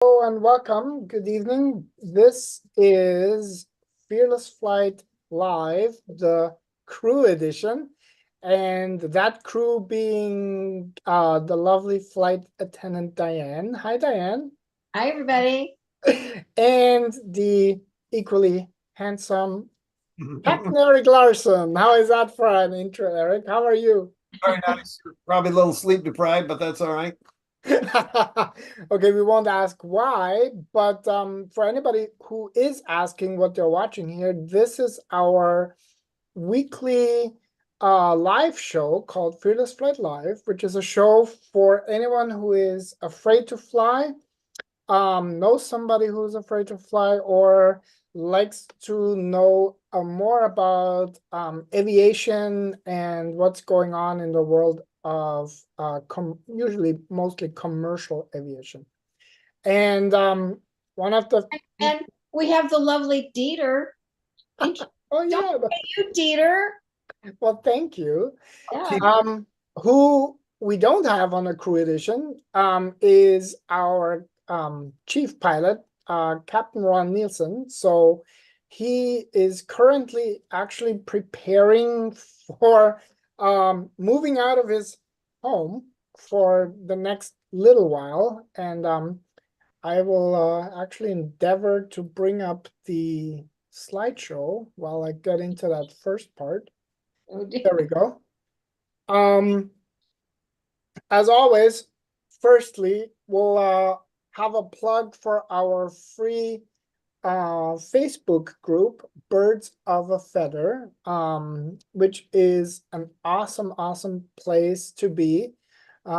Hello and welcome. Good evening. This is Fearless Flight Live, the crew edition, and that crew being the lovely flight attendant Diane. Hi, Diane. Hi, everybody. And the equally handsome Captain Eric Larson. How is that for an intro, Eric? How are you? Very nice. Probably a little sleep deprived, but that's all right. Okay, we won't ask why, but for anybody who is asking what they're watching here, this is our weekly live show called Fearless Flight Live, which is a show for anyone who is afraid to fly, knows somebody who's afraid to fly, or likes to know more about aviation and what's going on in the world of usually mostly commercial aviation. And one of the And we have the lovely Dieter. oh yeah, You, Dieter. well, thank you. Yeah. Who we don't have on a crew edition is our chief pilot, Captain Ron Nielsen. So he is currently actually preparing for moving out of his home for the next little while. And I will actually endeavor to bring up the slideshow while I get into that first part. Oh, dear. There we go. As always, firstly, we'll have a plug for our free Facebook group, Birds of a Feather, which is an awesome place to be. We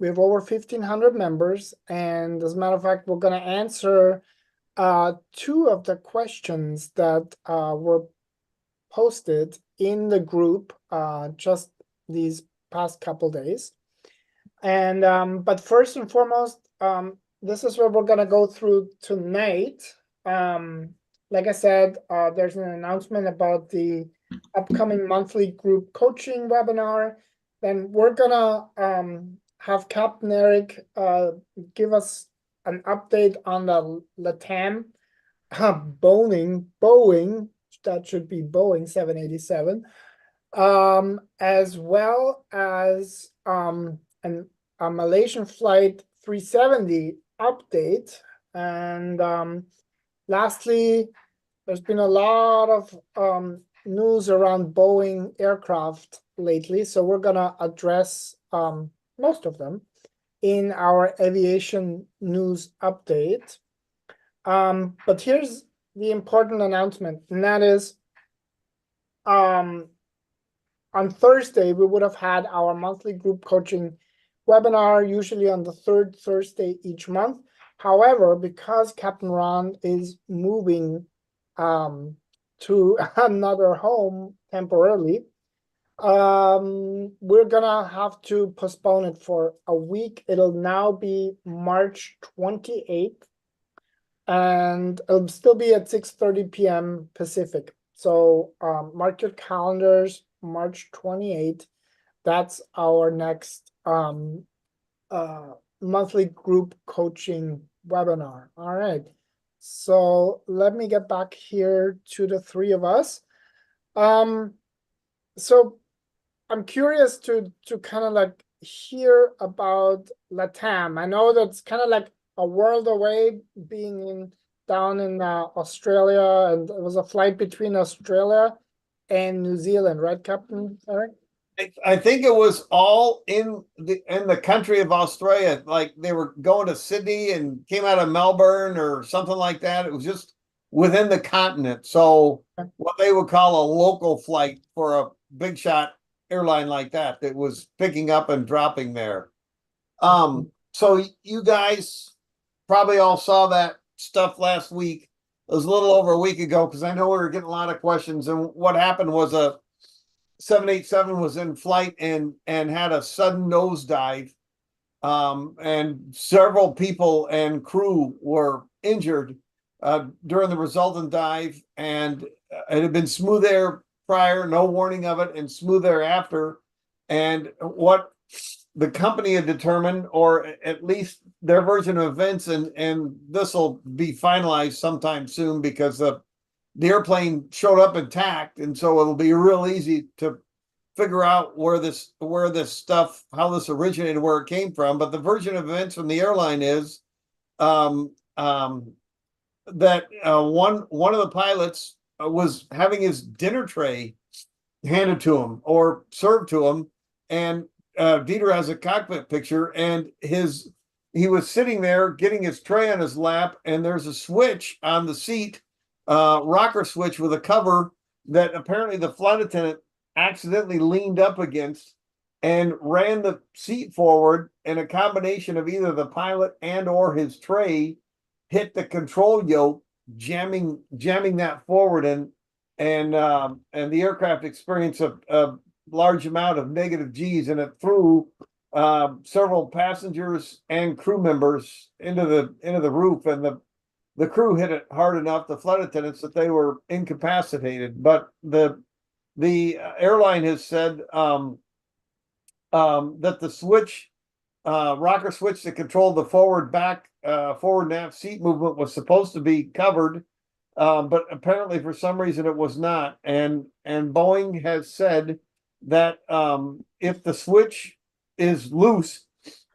have over 1,500 members, and as a matter of fact, we're going to answer two of the questions that were posted in the group just these past couple days. And but first and foremost, this is what we're gonna go through tonight. Like I said, there's an announcement about the upcoming monthly group coaching webinar. Then we're gonna have Captain Eric give us an update on the LATAM Boeing, that should be Boeing 787, as well as a Malaysian flight 370 update. And lastly, there's been a lot of news around Boeing aircraft lately, so we're gonna address most of them in our aviation news update. But here's the important announcement, and that is on Thursday, we would have had our monthly group coaching webinar, usually on the third Thursday each month. However, because Captain Ron is moving to another home temporarily, we're gonna have to postpone it for a week. It'll now be March 28th, and it'll still be at 6:30 p.m. Pacific. So mark your calendars, March 28th. That's our next monthly group coaching webinar. All right. So let me get back here to the three of us. So I'm curious to kind of like hear about LATAM. I know that's kind of like a world away, being down in Australia, and it was a flight between Australia and New Zealand, right, Captain Eric? I think it was all in the country of Australia. Like they were going to Sydney and came out of Melbourne or something like that. It was just within the continent. So what they would call a local flight for a big shot airline like that was picking up and dropping there. So you guys probably all saw that stuff last week. It was a little over a week ago because I know we were getting a lot of questions. And what happened was a 787 was in flight and had a sudden nosedive, and several people and crew were injured during the resultant dive. And it had been smooth air prior, no warning of it, and smooth air after. And what the company had determined, or at least their version of events, and this will be finalized sometime soon because the airplane showed up intact, and so it'll be real easy to figure out where this stuff, how this originated, where it came from. But the version of events from the airline is that one of the pilots was having his dinner tray handed to him or served to him, and Dieter has a cockpit picture, and he was sitting there getting his tray on his lap, and there's a switch on the seat, rocker switch with a cover that apparently the flight attendant accidentally leaned up against and ran the seat forward, and a combination of either the pilot and or his tray hit the control yoke, jamming that forward, and the aircraft experienced a large amount of negative G's, and it threw several passengers and crew members into the roof, and the crew hit it hard enough, the flight attendants, that they were incapacitated. But the airline has said that the switch, rocker switch that controlled the forward nav seat movement was supposed to be covered, but apparently for some reason it was not. And Boeing has said that if the switch is loose,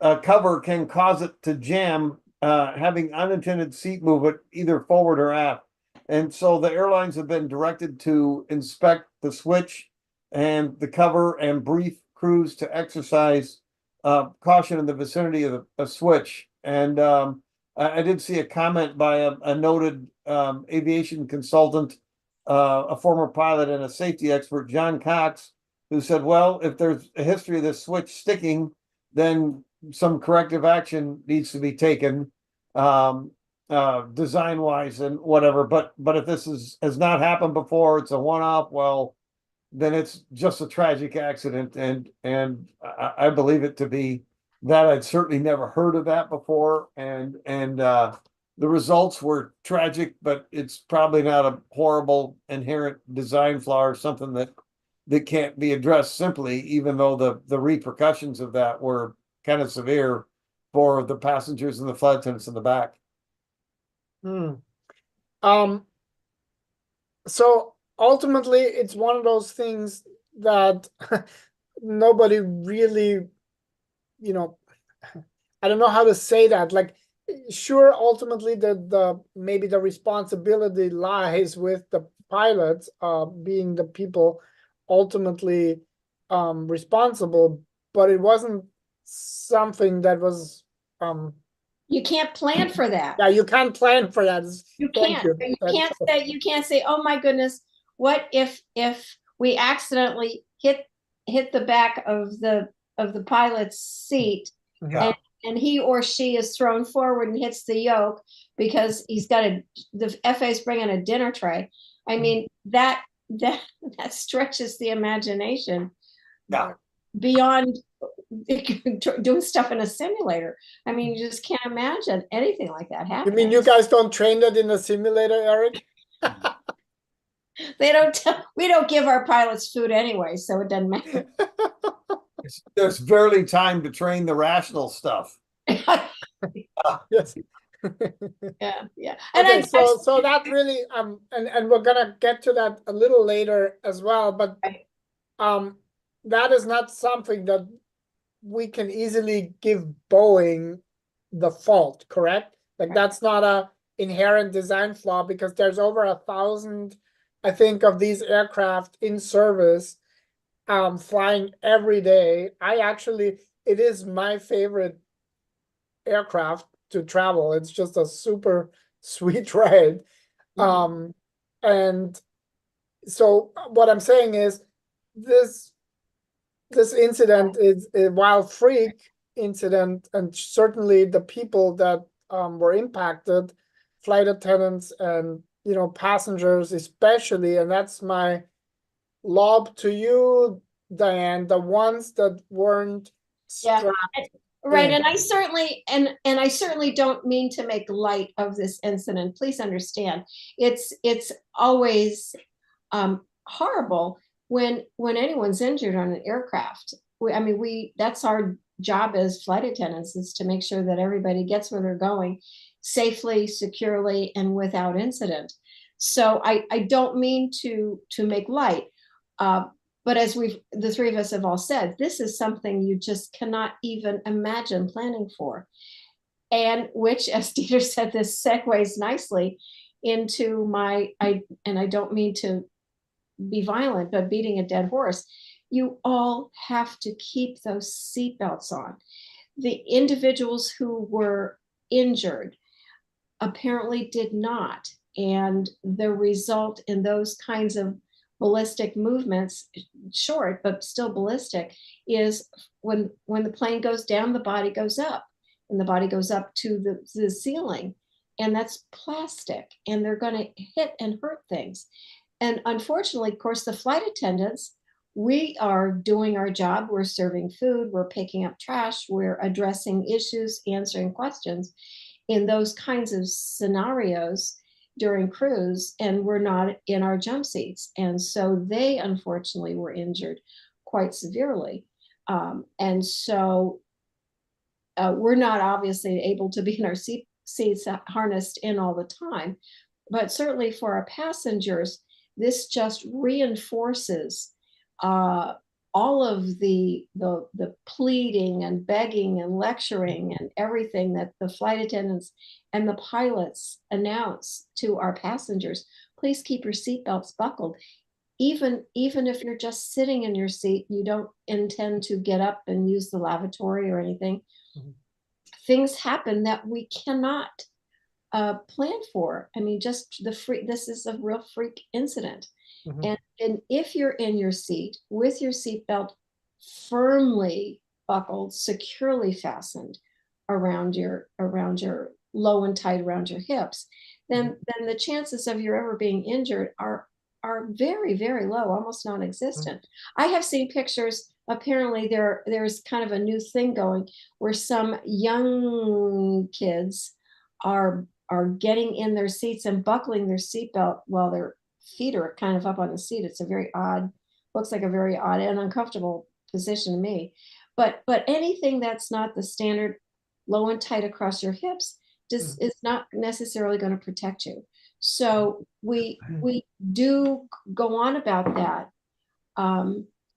a cover can cause it to jam, having unintended seat movement either forward or aft. And so the airlines have been directed to inspect the switch and the cover and brief crews to exercise caution in the vicinity of the switch. And I did see a comment by a noted aviation consultant, a former pilot and a safety expert, John Cox, who said, well, if there's a history of this switch sticking, then some corrective action needs to be taken, design wise and whatever. But if this has not happened before, it's a one-off, well, then it's just a tragic accident. And I believe it to be that. I'd certainly never heard of that before. And the results were tragic, but it's probably not a horrible inherent design flaw or something that can't be addressed simply, even though the repercussions of that were kind of severe for the passengers and the flight attendants in the back. So ultimately, it's one of those things that nobody really, I don't know how to say that. Like, sure, ultimately, the maybe the responsibility lies with the pilots, being the people ultimately responsible, but it wasn't something that was You can't plan for that. yeah, you can't plan for that. You Thank can't. You can't say, oh my goodness, what if we accidentally hit the back of the pilot's seat, Yeah. and he or she is thrown forward and hits the yoke because the FA's bringing a dinner tray. I mean, that stretches the imagination beyond doing stuff in a simulator. I mean, you just can't imagine anything like that happening. You mean you guys don't train that in the simulator, Eric? We don't give our pilots food anyway, so it doesn't matter. There's barely time to train the rational stuff. Yes. Yeah. Okay, so that really and we're gonna get to that a little later as well, but that is not something that we can easily give Boeing the fault, correct? Like, that's not a inherent design flaw, because there's over 1,000, I think, of these aircraft in service, flying every day. It is my favorite aircraft to travel. It's just a super sweet ride. And so what I'm saying is this incident is a wild freak incident, and certainly the people that were impacted, flight attendants and passengers especially, and that's my lob to you, Diane, the ones that weren't strapped. Right, and I certainly don't mean to make light of this incident. Please understand, it's always horrible when anyone's injured on an aircraft. That's our job as flight attendants is to make sure that everybody gets where they're going safely, securely, and without incident. So I don't mean to make light, but as the three of us have all said, this is something you just cannot even imagine planning for. And which, as Dieter said, this segues nicely into and I don't mean to be violent, but beating a dead horse. You all have to keep those seatbelts on. The individuals who were injured apparently did not. And the result in those kinds of ballistic movements, short, but still ballistic, is when the plane goes down, the body goes up, and the body goes up to the ceiling. And that's plastic, and they're going to hit and hurt things. And unfortunately, of course, the flight attendants, we are doing our job. We're serving food, we're picking up trash, we're addressing issues, answering questions in those kinds of scenarios during cruise, and we're not in our jump seats. And so they unfortunately were injured quite severely. And so we're not obviously able to be in our seats harnessed in all the time, but certainly for our passengers, this just reinforces all of the pleading and begging and lecturing and everything that the flight attendants and the pilots announce to our passengers. Please keep your seatbelts buckled. Even if you're just sitting in your seat, you don't intend to get up and use the lavatory or anything. Mm-hmm. Things happen that we cannot plan for. I mean, just this is a real freak incident. Mm-hmm. And if you're in your seat with your seatbelt firmly buckled, securely fastened around your low and tight around your hips, then the chances of you ever being injured are very, very low, almost non-existent. Mm-hmm. I have seen pictures. Apparently there's kind of a new thing going where some young kids are getting in their seats and buckling their seatbelt while their feet are kind of up on the seat. It's looks like a very odd and uncomfortable position to me. But anything that's not the standard low and tight across your hips is not necessarily going to protect you. So we do go on about that.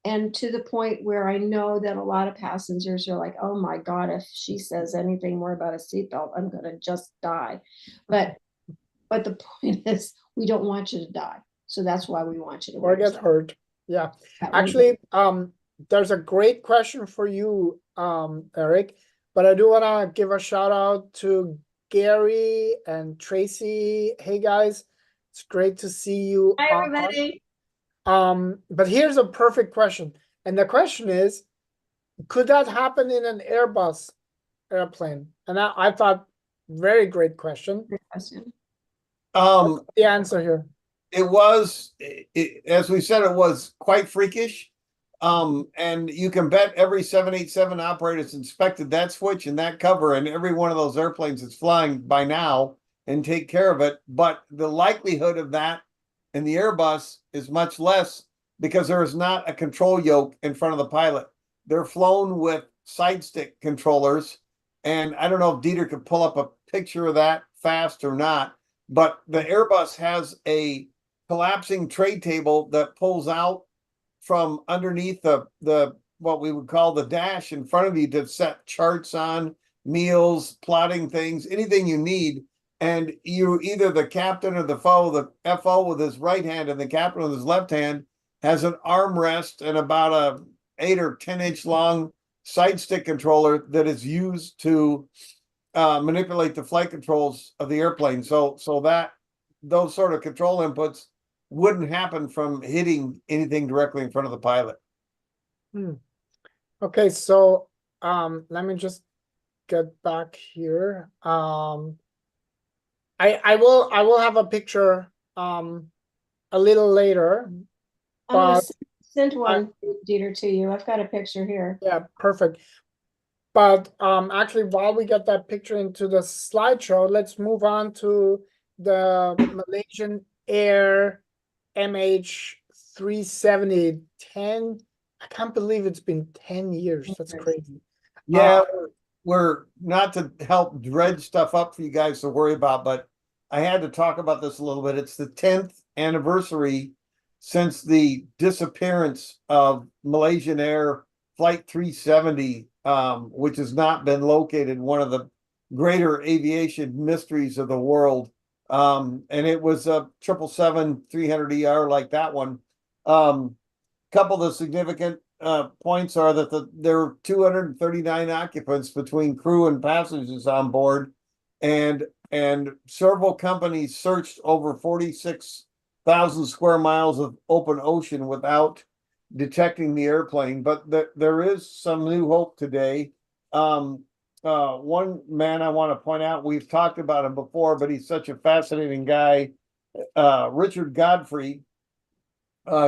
And to the point where I know that a lot of passengers are like, oh my God, if she says anything more about a seatbelt, I'm going to just die. But the point is, we don't want you to die. So that's why we want you to or get hurt. Yeah. Actually, there's a great question for you, Eric, but I do want to give a shout out to Gary and Tracy. Hey guys, it's great to see you. Hi, everybody. But here's a perfect question. And the question is, could that happen in an Airbus airplane? And I thought, very great question. Great question. What's the answer here? It was, as we said, it was quite freakish. And you can bet every 787 operator's inspected that switch and that cover, and every one of those airplanes is flying by now and take care of it. But the likelihood of that in the Airbus is much less because there is not a control yoke in front of the pilot. They're flown with side stick controllers. And I don't know if Dieter could pull up a picture of that fast or not, but the Airbus has a collapsing tray table that pulls out from underneath the what we would call the dash in front of you to set charts on, meals, plotting things, anything you need. And you either the captain or the FO with his right hand and the captain with his left hand has an armrest and about a 8 or 10 inch long side stick controller that is used to manipulate the flight controls of the airplane. So that those sort of control inputs wouldn't happen from hitting anything directly in front of the pilot. Okay, so let me just get back here. I will have a picture a little later. I'm gonna send one, Dieter, to you. I've got a picture here. Yeah, perfect. But actually, while we get that picture into the slideshow, let's move on to the Malaysian Air MH370 10. I can't believe it's been 10 years. That's crazy. Yeah, we're not to help dredge stuff up for you guys to worry about, but I had to talk about this a little bit. It's the 10th anniversary since the disappearance of Malaysian Air Flight 370, which has not been located, one of the greater aviation mysteries of the world. And it was a 777-300ER like that one. Couple of the significant points are that there were 239 occupants between crew and passengers on board, and several companies searched over 46,000 square miles of open ocean without detecting the airplane. But there is some new hope today. One man I want to point out, we've talked about him before, but he's such a fascinating guy. Richard Godfrey,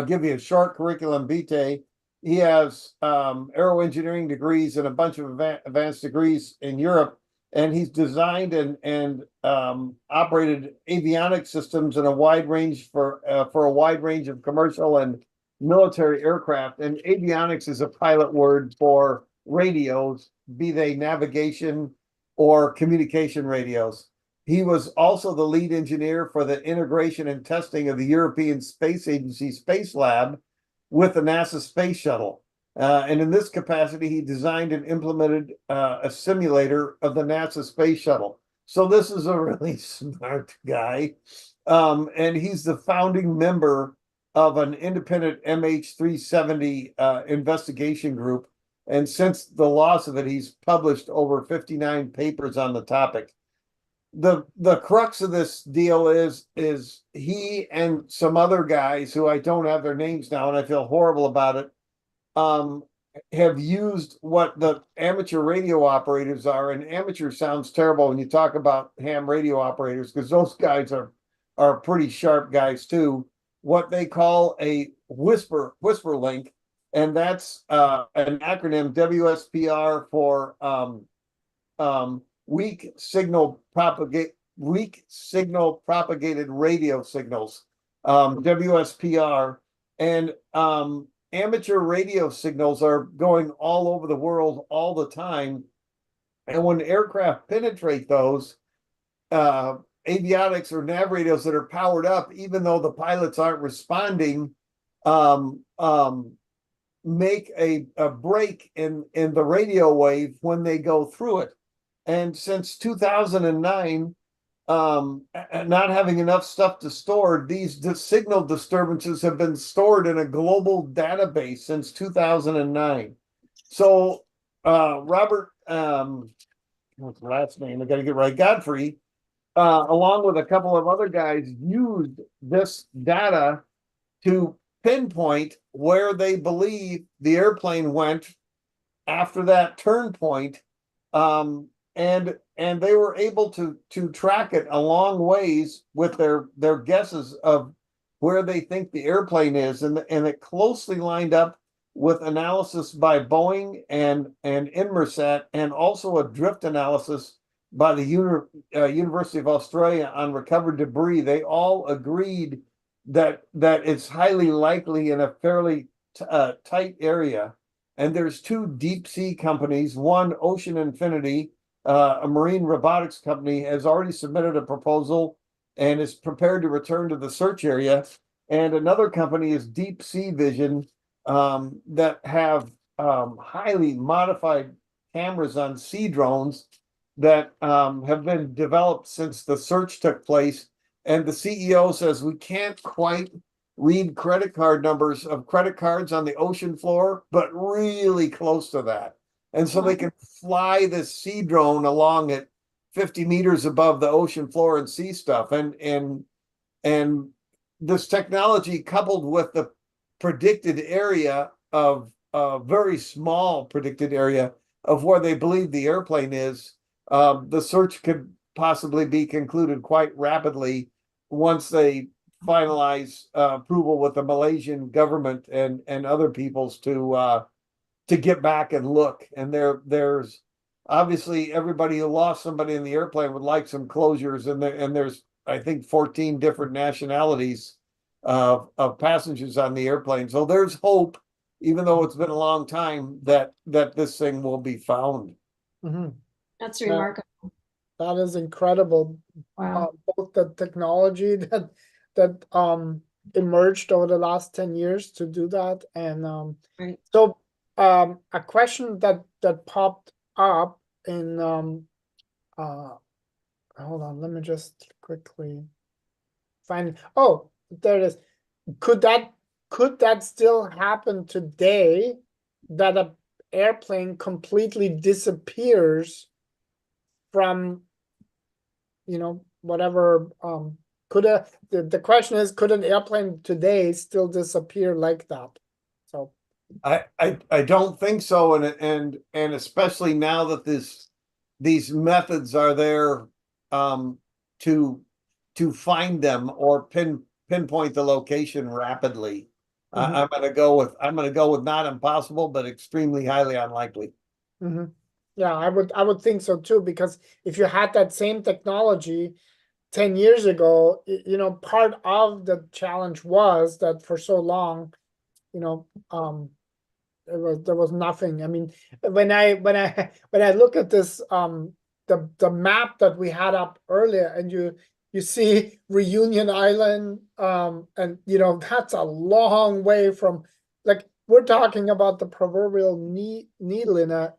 give you a short curriculum vitae. He has aero engineering degrees and a bunch of advanced degrees in Europe, and he's designed and operated avionics systems in a wide range for a wide range of commercial and military aircraft. And avionics is a pilot word for radios, be they navigation or communication radios. He was also the lead engineer for the integration and testing of the European Space Agency Space Lab with the NASA Space Shuttle. And in this capacity, he designed and implemented a simulator of the NASA Space Shuttle. So this is a really smart guy. And he's the founding member of an independent MH370 investigation group. And since the loss of it, he's published over 59 papers on the topic. The crux of this deal is he and some other guys who I don't have their names now, and I feel horrible about it, have used what the amateur radio operators are. And amateur sounds terrible when you talk about ham radio operators, because those guys are pretty sharp guys too. What they call a whisper link, and that's an acronym, WSPR, for weak signal propagated radio signals, WSPR. And amateur radio signals are going all over the world all the time, and when aircraft penetrate those, avionics or nav radios that are powered up, even though the pilots aren't responding, make a break in the radio wave when they go through it. And since 2009, not having enough stuff to store, these signal disturbances have been stored in a global database since 2009. So Robert, what's the last name? I got to get right. Godfrey, along with a couple of other guys, used this data to pinpoint where they believe the airplane went after that turn point. And they were able to track it a long ways with their guesses of where they think the airplane is, and it closely lined up with analysis by Boeing and Inmarsat, and also a drift analysis by the University of Australia on recovered debris. They all agreed that it's highly likely in a fairly tight area. And there's two deep sea companies, one Ocean Infinity, a marine robotics company, has already submitted a proposal and is prepared to return to the search area. And another company is Deep Sea Vision, that have highly modified cameras on sea drones that have been developed since the search took place. And the CEO says we can't quite read credit card numbers of credit cards on the ocean floor, but really close to that. And so they can fly this sea drone along at 50 meters above the ocean floor and see stuff. And this technology, coupled with the predicted area of a very small predicted area of where they believe the airplane is, the search could possibly be concluded quite rapidly once they finalize approval with the Malaysian government and other peoples to get back and look. And there's obviously everybody who lost somebody in the airplane would like some closures, and there's I think 14 different nationalities of passengers on the airplane. So there's hope even though it's been a long time, that this thing will be found. Mhm. That's Yeah. remarkable. That is incredible. Wow. Both the technology that emerged over the last 10 years to do that, and Right. so a question that popped up in hold on, let me just quickly find. Oh, there it is. Could that still happen today, that a airplane completely disappears from, whatever, the question is, could an airplane today still disappear like that? So I don't think so, and especially now that these methods are there to find them or pinpoint the location rapidly. I'm gonna go with not impossible, but extremely highly unlikely. mhm. Yeah, I would think so too, because if you had that same technology 10 years ago, part of the challenge was that for so long, there was nothing. I mean, when I look at this, the map that we had up earlier, and you see Reunion Island, and that's a long way from, like, we're talking about the proverbial needle in a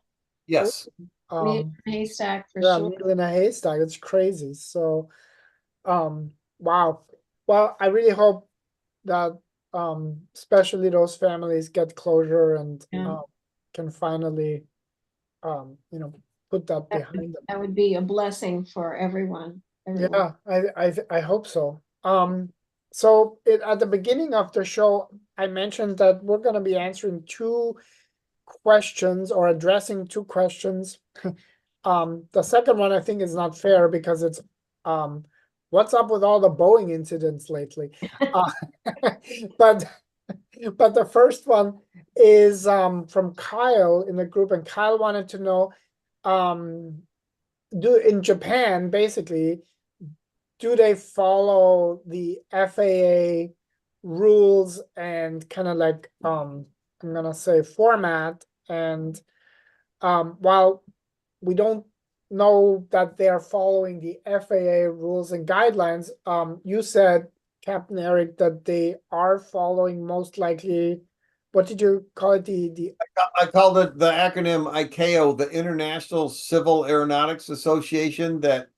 Yes. Haystack for yeah, sure. needle in a haystack. It's crazy. So wow. Well, I really hope that especially those families get closure and Yeah. can finally put that That would, behind them. that would be a blessing for everyone. Yeah, I hope so. So at the beginning of the show, I mentioned that we're going to be answering two questions, or addressing two questions. The second one I think is not fair, because it's what's up with all the Boeing incidents lately? But the first one is from Kyle in the group, and Kyle wanted to know, in Japan, basically, do they follow the FAA rules and kind of like I'm gonna say format? And while we don't know that they're following the FAA rules and guidelines, you said, Captain Eric, that they are following, most likely, what did you call it? The I called it the acronym ICAO, the International Civil Aeronautics Association, that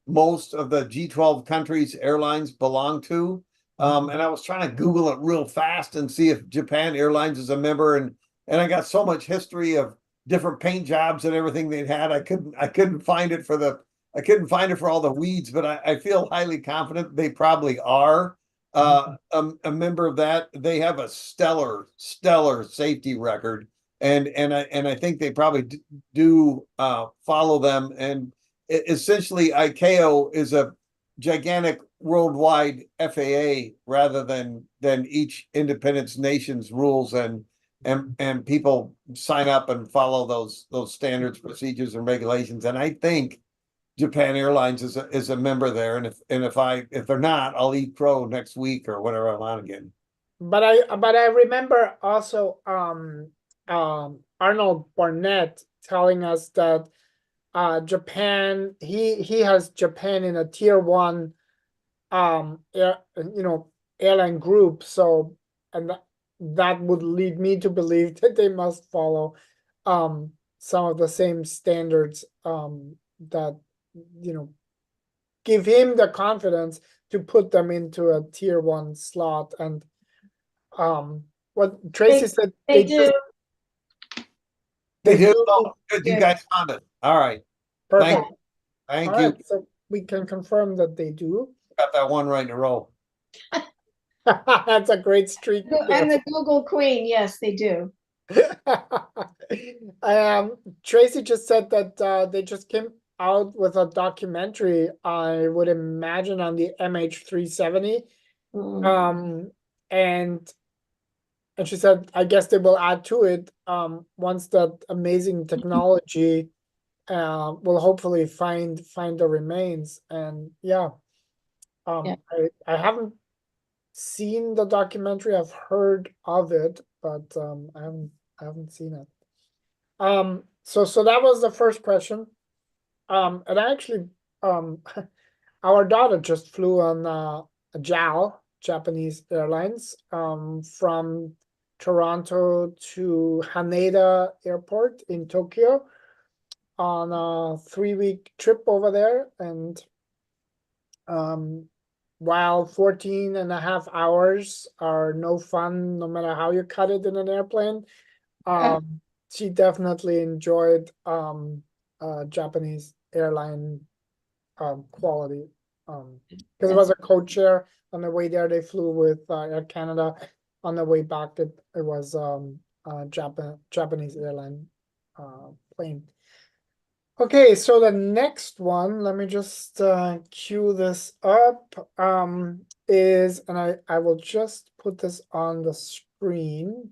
most of the G12 countries airlines belong to. And I was trying to Google it real fast and see if Japan Airlines is a member, and I got so much history of different paint jobs and everything they'd had. I couldn't find it for all the weeds, but I feel highly confident they probably are a member of that. They have a stellar safety record, and I think they probably do follow them. And essentially, ICAO is a gigantic worldwide FAA rather than each independent nation's rules, and people sign up and follow those standards, procedures, and regulations. And I think Japan Airlines is a member there, and if they're not, I'll eat crow next week or whatever I'm on again. But I remember also Arnold Barnett telling us that Japan, he has Japan in a tier one airline group. So, and that would lead me to believe that they must follow some of the same standards that give him the confidence to put them into a tier one slot. And what Tracy said, They do. They do. do. Oh, good, you guys found it. All right. Perfect. Thank All you. right, so we can confirm that they do. Got that one right in a row. That's a great streak. I'm the Google queen. Yes, they do. Tracy just said that they just came out with a documentary, I would imagine, on the MH370. And she said, I guess they will add to it once that amazing technology will hopefully find the remains. And yeah, Yeah. I haven't seen the documentary. I've heard of it. but I haven't seen it. So that was the first question. And actually, our daughter just flew on a JAL, Japanese Airlines, from Toronto to Haneda Airport in Tokyo on a 3-week trip over there. And while 14 and a half hours are no fun, no matter how you cut it in an airplane, she definitely enjoyed Japanese airline quality. Because it was a code share. On the way there, they flew with Air Canada. On the way back, it was Japanese airline plane. Okay, so the next one, let me just cue this up, is, and I will just put this on the screen.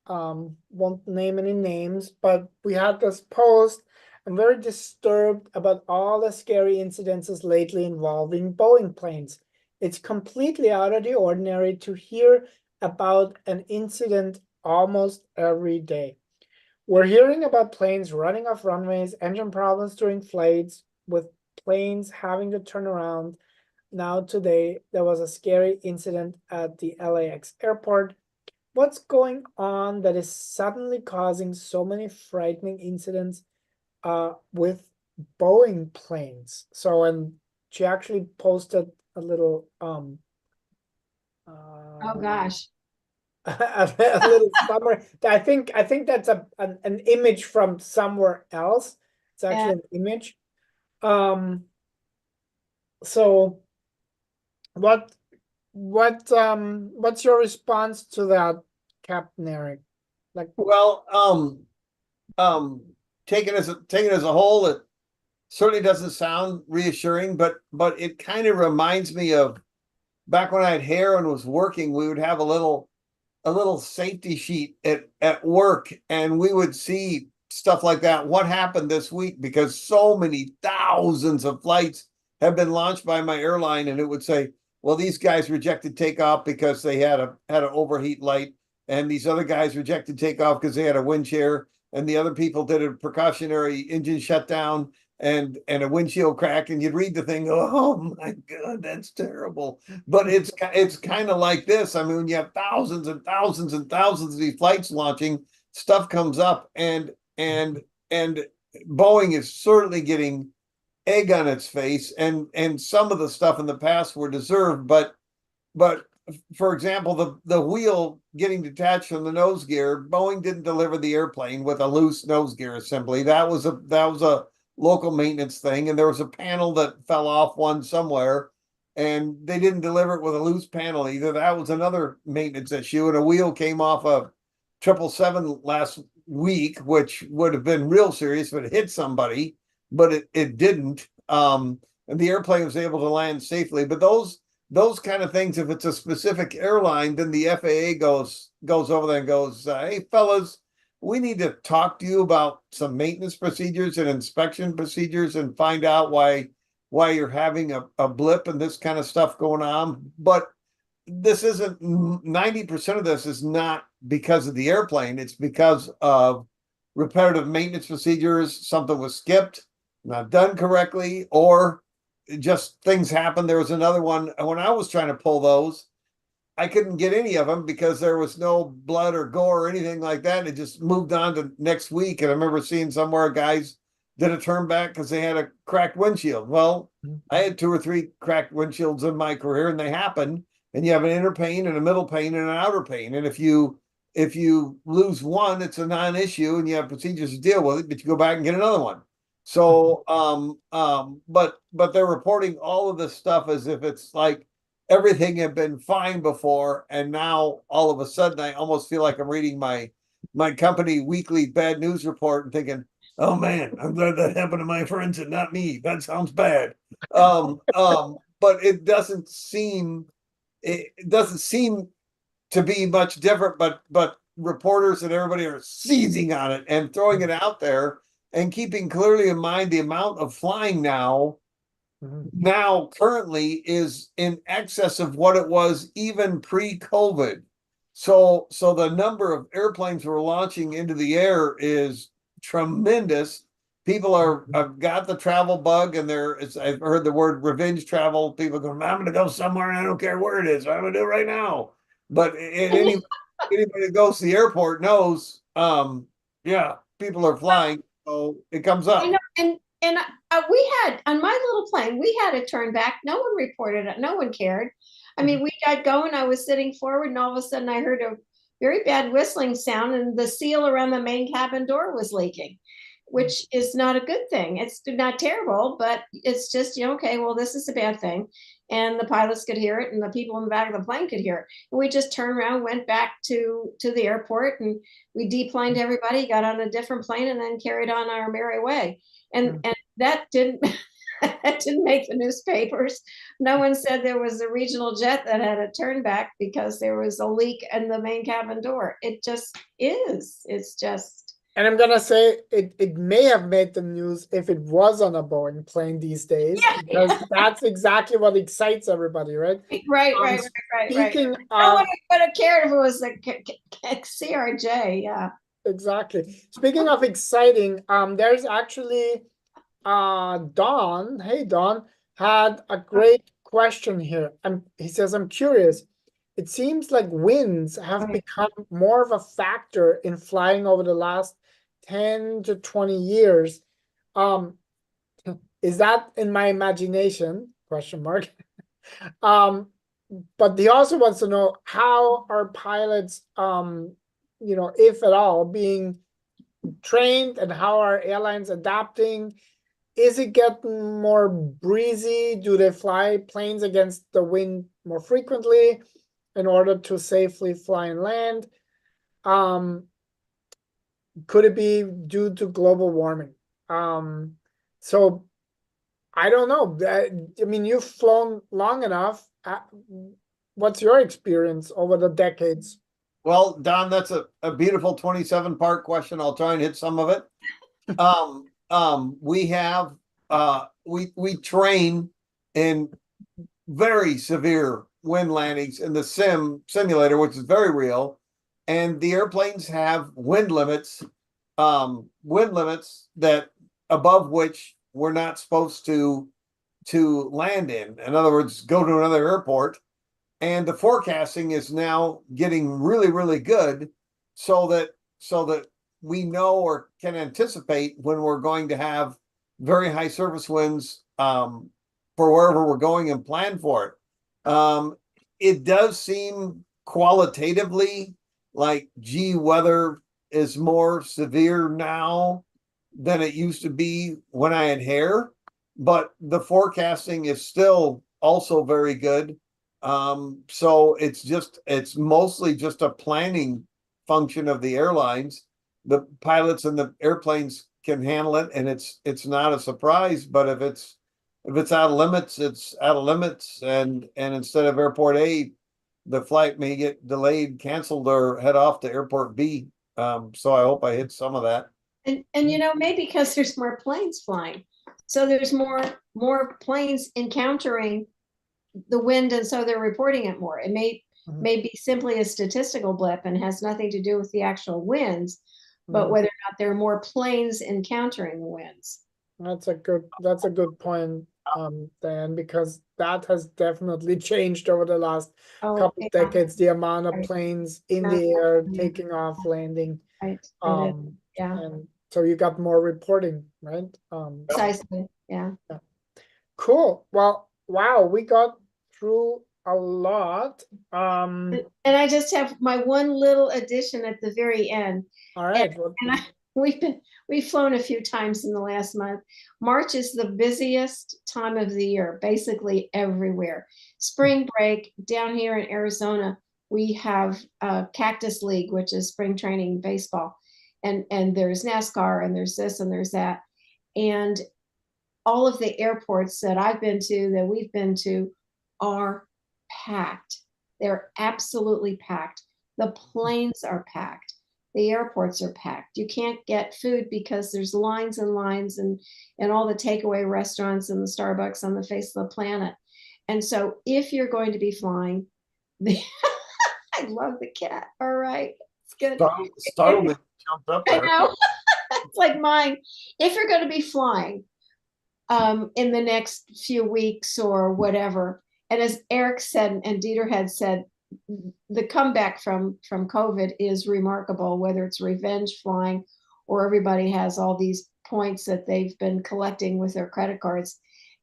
Won't name any names, but we had this post. I'm very disturbed about all the scary incidences lately involving Boeing planes. It's completely out of the ordinary to hear about an incident almost every day. We're hearing about planes running off runways, engine problems during flights, with planes having to turn around. Now today, there was a scary incident at the LAX airport. What's going on that is suddenly causing so many frightening incidents with Boeing planes? So, and she actually posted a little Oh gosh. a little summary. I think that's an image from somewhere else. It's actually an image. So what's your response to that, Captain Eric? Like, Well, taken as a whole, it certainly doesn't sound reassuring, but it kind of reminds me of back when I had hair and was working. We would have a little safety sheet at work, and we would see stuff like that. What happened this week? Because so many thousands of flights have been launched by my airline, and it would say, well, these guys rejected takeoff because they had an overheat light, and these other guys rejected takeoff because they had a wind shear, and the other people did a precautionary engine shutdown and a windshield crack, and you'd read the thing, oh my God, that's terrible. But it's kind of like this. I mean, when you have thousands and thousands and thousands of these flights launching, stuff comes up, and Boeing is certainly getting egg on its face, and some of the stuff in the past were deserved, but for example, the wheel getting detached from the nose gear, Boeing didn't deliver the airplane with a loose nose gear assembly. That was a local maintenance thing, and there was a panel that fell off one somewhere, and they didn't deliver it with a loose panel either. That was another maintenance issue, and a wheel came off a 777 last week, which would have been real serious if it hit somebody, but it didn't. And the airplane was able to land safely. But those kind of things, if it's a specific airline, then the FAA goes over there and goes, hey, fellas, we need to talk to you about some maintenance procedures and inspection procedures and find out why you're having a blip and this kind of stuff going on. But this isn't 90% of this is not because of the airplane. It's because of repetitive maintenance procedures. Something was skipped, not done correctly, or just things happen. There was another one when I was trying to pull those, I couldn't get any of them because there was no blood or gore or anything like that. It just moved on to next week. And I remember seeing somewhere guys did a turn back because they had a cracked windshield. Well, I had 2 or 3 cracked windshields in my career, and they happen. And you have an inner pane and a middle pane and an outer pane. And if you lose one, it's a non-issue, and you have procedures to deal with it, but you go back and get another one. So, but they're reporting all of this stuff as if it's like everything had been fine before, and now all of a sudden I almost feel like I'm reading my company weekly bad news report and thinking, oh man, I'm glad that happened to my friends and not me. That sounds bad. But it doesn't seem to be much different, but reporters and everybody are seizing on it and throwing it out there and keeping clearly in mind the amount of flying now currently is in excess of what it was even pre-COVID. So the number of airplanes we're launching into the air is tremendous. People have got the travel bug, and I've heard the word revenge travel. People go, I'm going to go somewhere, and I don't care where it is. I'm going to do it right now. But anybody that goes to the airport knows, yeah, people are flying, so it comes I up. know, and we had on my little plane, we had a turn back. No one reported it. No one cared. I mean, we got going. I was sitting forward, and all of a sudden, I heard a very bad whistling sound, and the seal around the main cabin door was leaking, which is not a good thing. It's not terrible, but it's just, okay, well, this is a bad thing. And the pilots could hear it, and the people in the back of the plane could hear it. And we just turned around, went back to the airport, and we deplaned everybody, got on a different plane, and then carried on our merry way. And that didn't that didn't make the newspapers. No one said there was a regional jet that had a turn back because there was a leak in the main cabin door. It just is. It's just. And I'm gonna say it may have made the news if it was on a Boeing plane these days, because that's exactly what excites everybody, right? Right. Speaking No one would have cared if it was a CRJ, yeah. Exactly. Speaking of exciting, there's actually Don. Hey Don, had a great question here. He says, I'm curious. It seems like winds have become more of a factor in flying over the last 10 to 20 years. Is that in my imagination? Question mark. But he also wants to know, how are pilots, if at all, being trained, and how are airlines adapting? Is it getting more breezy? Do they fly planes against the wind more frequently in order to safely fly and land? Could it be due to global warming? So I don't know. I mean, you've flown long enough. What's your experience over the decades? Well, Don, that's a beautiful 27-part question. I'll try and hit some of it. We have we train in very severe wind landings in the simulator, which is very real. And the airplanes have wind limits that above which we're not supposed to land in. In other words, go to another airport. And the forecasting is now getting really, really good, so that we know or can anticipate when we're going to have very high surface winds for wherever we're going, and plan for it. It does seem qualitatively like, gee, weather is more severe now than it used to be when I had hair, but the forecasting is still also very good. So it's mostly just a planning function of the airlines. The pilots and the airplanes can handle it, and it's not a surprise. But if it's out of limits, it's out of limits, and instead of airport A, the flight may get delayed, canceled, or head off to airport B. So I hope I hit some of that. And maybe because there's more planes flying, so there's more planes encountering the wind, and so they're reporting it more. It may be simply a statistical blip and has nothing to do with the actual winds, but whether or not there are more planes encountering the winds. That's a good point, Dan, because that has definitely changed over the last couple of decades, the amount of planes in the air, taking off, landing. And so you got more reporting, right? Precisely, yeah. Cool. Well, wow, we got through a lot. And I just have my one little addition at the very end. All right. We've flown a few times in the last month. March is the busiest time of the year, basically everywhere. Spring break down here in Arizona, we have Cactus League, which is spring training baseball, and there's NASCAR, and there's this and there's that, and all of the airports that I've been to, that we've been to, are packed. They're absolutely packed. The planes are packed. The airports are packed. You can't get food because there's lines and lines, and all the takeaway restaurants and the Starbucks on the face of the planet. And so if you're going to be flying, I love the cat. All right. It's good. Startled me, jumped up I there. know. It's like mine. If you're going to be flying in the next few weeks or whatever, and as Eric said and Dieter had said, the comeback from COVID is remarkable, whether it's revenge flying or everybody has all these points that they've been collecting with their credit cards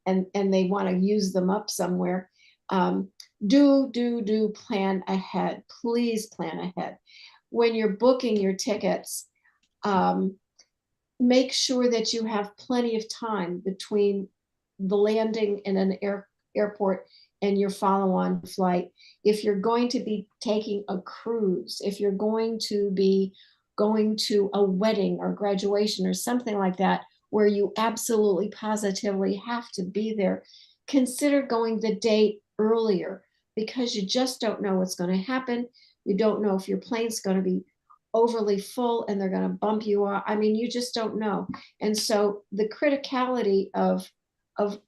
and they want to use them up somewhere. Do plan ahead. Please plan ahead. When you're booking your tickets, make sure that you have plenty of time between the landing in an airport and your follow-on flight. If you're going to be taking a cruise, if you're going to be going to a wedding or graduation or something like that, where you absolutely positively have to be there, consider going the day earlier, because you just don't know what's going to happen. You don't know if your plane's going to be overly full and they're going to bump you off. I mean, you just don't know. And so the criticality of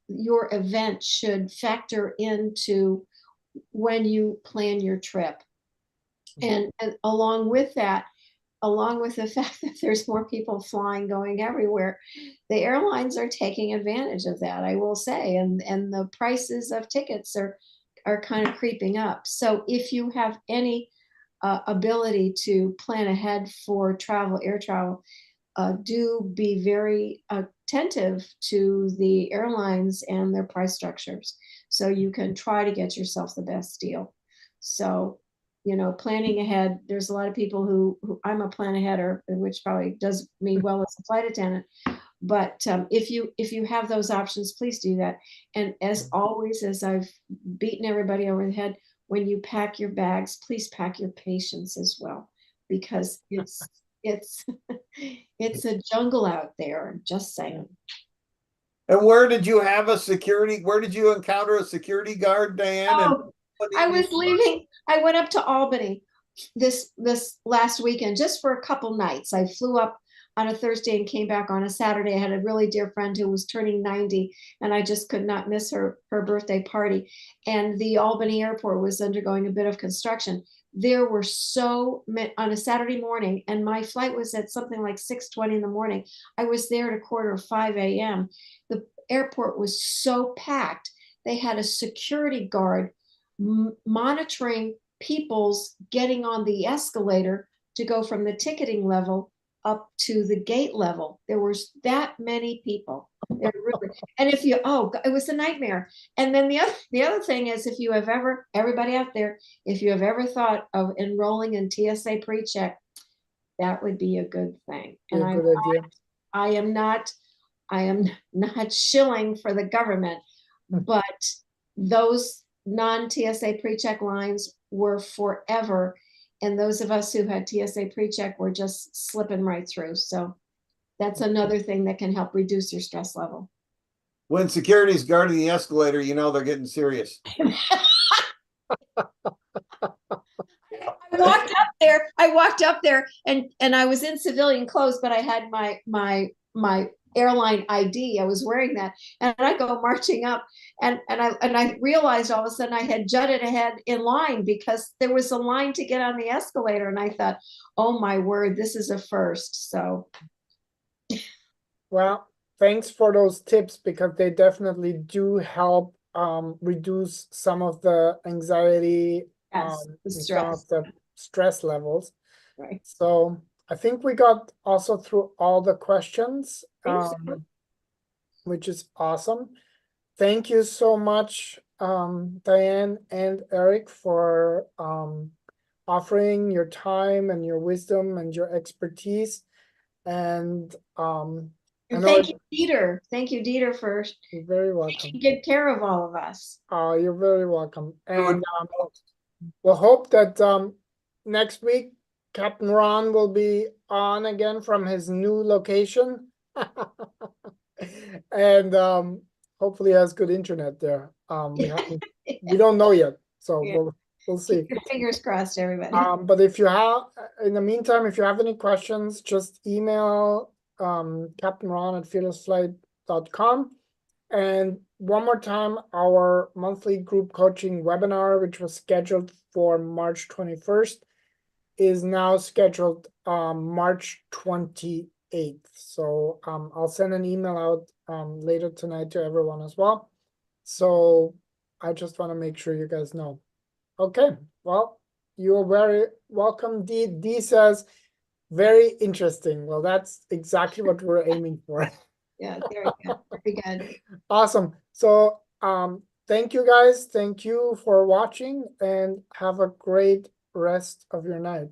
your event should factor into when you plan your trip. And along with that, along with the fact that there's more people flying, going everywhere, the airlines are taking advantage of that, I will say, and the prices of tickets are kind of creeping up. So if you have any ability to plan ahead for travel, air travel, do be very attentive to the airlines and their price structures, so you can try to get yourself the best deal. So, you know, planning ahead, there's a lot of people who I'm a plan aheader, which probably does me well as a flight attendant. But if you have those options, please do that. And as always, as I've beaten everybody over the head, when you pack your bags, please pack your patience as well, because it's it's a jungle out there. I'm just saying. And where did you have a security? Where did you encounter a security guard, Diane? Oh, I was leaving. I went up to Albany this last weekend just for a couple nights. I flew up on a Thursday and came back on a Saturday. I had a really dear friend who was turning 90, and I just could not miss her birthday party. And the Albany airport was undergoing a bit of construction. There were so many on a Saturday morning, and my flight was at something like 6:20 in the morning. I was there at 4:45 a.m. The airport was so packed. They had a security guard monitoring people's getting on the escalator to go from the ticketing level up to the gate level. There was that many people. There really, and if you, it was a nightmare. And then the other thing is, if you have ever, everybody out there, if you have ever thought of enrolling in TSA pre-check, that would be a good thing. And I am not shilling for the government, but those non-TSA pre-check lines were forever. And those of us who had TSA pre-check were just slipping right through. So that's another thing that can help reduce your stress level. When security's guarding the escalator, you know they're getting serious. I walked up there and I was in civilian clothes, but I had my airline ID. I was wearing that, and I go marching up, and I realized all of a sudden I had jutted ahead in line, because there was a line to get on the escalator, and I thought, oh my word, this is a first. So, well, thanks for those tips, because they definitely do help reduce some of the anxiety, the some of the stress levels. Right. So I think we got also through all the questions, which is awesome. Thank you so much, Diane and Eric, for offering your time and your wisdom and your expertise. And thank you, Dieter. Thank you, Dieter, for you're very welcome. taking good care of all of us. Oh, you're very welcome. And we'll hope that next week Capt Ron will be on again from his new location. And hopefully has good internet there. We don't know yet, so we'll see. Keep your fingers crossed, everybody. But if you have, in the meantime, if you have any questions, just email Capt Ron at FearlessFlight.com, and one more time, our monthly group coaching webinar, which was scheduled for March 21st, is now scheduled March 28th. So I'll send an email out later tonight to everyone as well. So I just want to make sure you guys know. Okay, well, you are very welcome. D says, very interesting. Well, that's exactly what we're aiming for. Yeah, very good. Very good. Awesome. So thank you guys. Thank you for watching and have a great rest of your night.